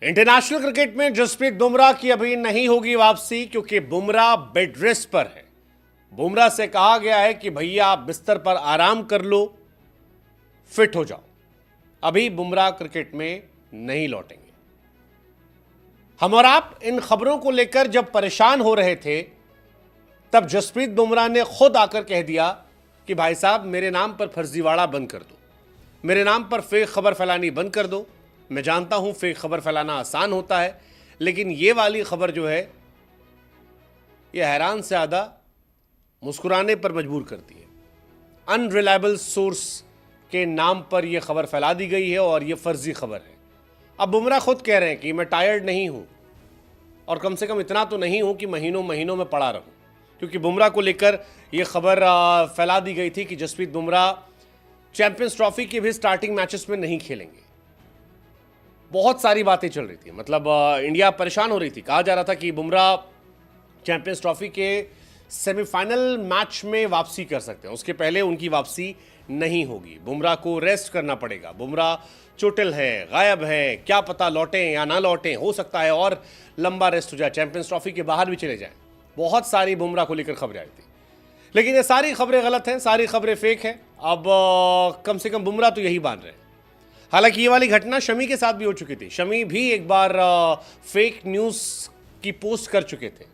International cricket में जसप्रीत बुमराह की अभी नहीं होगी वापसी क्योंकि बुमराह बेड रेस्ट पर है। बुमराह से कहा गया है कि भैया आप बिस्तर पर आराम कर लो, फिट हो जाओ। अभी बुमराह क्रिकेट में नहीं लौटेंगे। हम और आप इन खबरों को लेकर जब परेशान हो रहे थे तब जसप्रीत बुमराह ने खुद आकर कह दिया कि भाई साहब मेरे नाम पर फर्जीवाड़ा बंद कर दो, मेरे नाम पर फेक खबर फैलानी बंद कर दो। मैं जानता हूं फेक खबर फैलाना आसान होता है, लेकिन ये वाली खबर जो है ये हैरान से ज़्यादा मुस्कुराने पर मजबूर करती है। अनरिलायबल सोर्स के नाम पर यह खबर फैला दी गई है और यह फर्जी खबर है। अब बुमराह खुद कह रहे हैं कि मैं टायर्ड नहीं हूं और कम से कम इतना तो नहीं हूं कि महीनों महीनों में पड़ा रहूं, क्योंकि बुमराह को लेकर यह खबर फैला दी गई थी कि जसप्रीत बुमराह चैंपियंस ट्रॉफी के भी स्टार्टिंग मैचेस में नहीं खेलेंगे। बहुत सारी बातें चल रही थी, मतलब इंडिया परेशान हो रही थी। कहा जा रहा था कि बुमराह चैंपियंस ट्रॉफी के सेमीफाइनल मैच में वापसी कर सकते हैं, उसके पहले उनकी वापसी नहीं होगी। बुमराह को रेस्ट करना पड़ेगा, बुमराह चोटिल है, गायब है, क्या पता लौटें या ना लौटें, हो सकता है और लंबा रेस्ट हो जाए, चैंपियंस ट्रॉफी के बाहर भी चले जाएं। बहुत सारी बुमराह को लेकर खबरें आई थी, लेकिन ये सारी खबरें गलत हैं, सारी खबरें फेक हैं। अब कम से कम बुमराह तो यही मान रहे हैं। हालांकि ये वाली घटना शमी के साथ भी हो चुकी थी। शमी भी एक बार फेक न्यूज़ की पोस्ट कर चुके थे।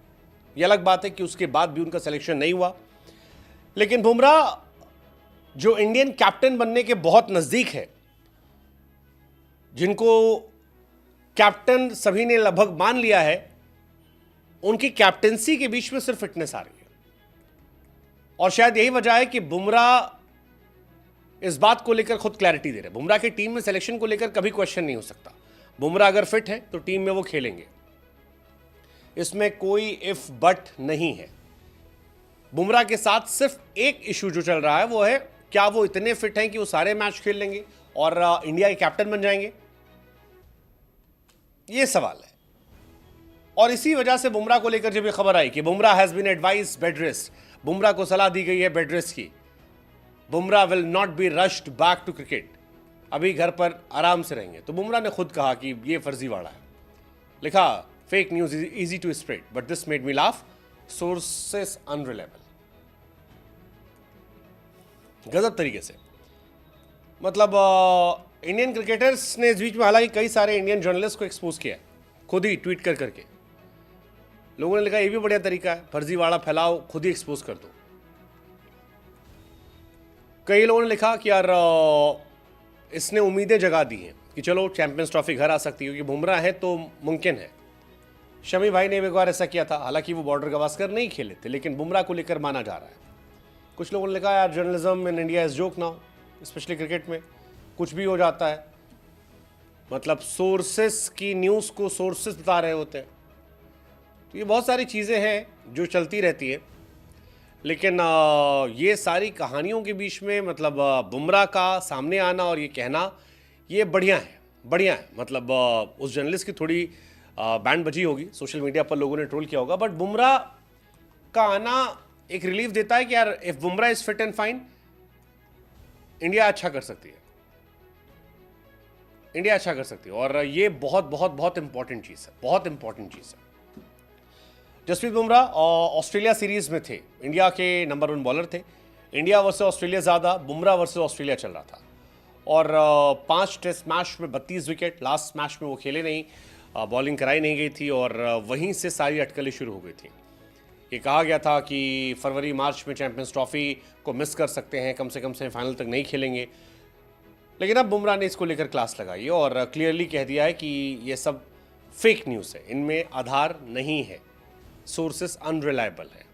ये अलग बात है कि उसके बाद भी उनका सिलेक्शन नहीं हुआ, लेकिन बुमराह जो इंडियन कैप्टन बनने के बहुत नज़दीक है, जिनको कैप्टन सभी ने लगभग मान लिया है, उनकी कैप्टनसी के बीच में सिर्फ फिटनेस आ रही है। और शायद यही वजह है कि बुमराह इस बात को लेकर खुद क्लैरिटी दे रहे हैं। बुमराह की टीम में सिलेक्शन को लेकर कभी क्वेश्चन नहीं हो सकता। बुमराह अगर फिट है तो टीम में वो खेलेंगे, इसमें कोई इफ बट नहीं है। बुमराह के साथ सिर्फ एक इशू जो चल रहा है वो है, क्या वो इतने फिट हैं कि वो सारे मैच खेल लेंगे और इंडिया के कैप्टन बन जाएंगे, ये सवाल है। और इसी वजह से बुमराह को लेकर जब ये खबर आई कि Bumrah has been advised bed rest, Bumrah को सलाह दी गई है बेड रेस्ट की, Bumrah will not be rushed back to cricket, अभी घर पर आराम से रहेंगे, तो बुमराह ने खुद कहा कि ये फर्जीवाड़ा है। लिखा fake news is easy to spread but this made me laugh, sources unreliable. गजब तरीके से, मतलब इंडियन क्रिकेटर्स ने इस बीच में हालांकि कई सारे इंडियन जर्नलिस्ट को एक्सपोज किया, खुद ही ट्वीट कर करके। लोगों ने लिखा ये भी बढ़िया तरीका है, फर्जीवाड़ा फैलाओ, खुद ही एक्सपोज कर दो। कई लोगों ने लिखा कि यार इसने उम्मीदें जगा दी हैं कि चलो चैंपियंस ट्रॉफी घर आ सकती है, क्योंकि बुमराह है तो मुमकिन है। शमी भाई ने एक बार ऐसा किया था, हालांकि वो बॉर्डर गवास्कर नहीं खेले थे, लेकिन बुमराह को लेकर माना जा रहा है। कुछ लोगों ने लिखा यार journalism in India is joke now, specially cricket में कुछ भी हो जाता है, मतलब सोर्सेस की न्यूज़ को सोर्सेस बता रहे होते हैं। तो ये बहुत सारी चीज़ें हैं जो चलती रहती है, लेकिन ये सारी कहानियों के बीच में मतलब बुमराह का सामने आना और ये कहना, ये बढ़िया है, बढ़िया है। मतलब उस जर्नलिस्ट की थोड़ी बैंड बजी होगी, सोशल मीडिया पर लोगों ने ट्रोल किया होगा, बट बुमराह का आना एक रिलीफ देता है कि यार if Bumrah is fit and fine, India अच्छा कर सकती है, इंडिया अच्छा कर सकती है। और ये बहुत बहुत बहुत इंपॉर्टेंट चीज़ है, बहुत इंपॉर्टेंट चीज़ है। जसप्रीत बुमराह ऑस्ट्रेलिया सीरीज में थे, इंडिया के नंबर 1 बॉलर थे। इंडिया वर्सेस ऑस्ट्रेलिया ज़्यादा, बुमराह वर्सेस ऑस्ट्रेलिया चल रहा था और 5 टेस्ट मैच में 32 विकेट। लास्ट मैच में वो खेले नहीं, बॉलिंग कराई नहीं गई थी और वहीं से सारी अटकलें शुरू हो गई थी। ये कहा गया था कि फरवरी मार्च में चैंपियंस ट्रॉफी को मिस कर सकते हैं, कम से कम सेमीफाइनल तक नहीं खेलेंगे। लेकिन अब बुमराह ने इसको लेकर क्लास लगाई और क्लियरली कह दिया है कि ये सब फेक न्यूज़ है, इनमें आधार नहीं है, सोर्सेस अनरिलायबल है।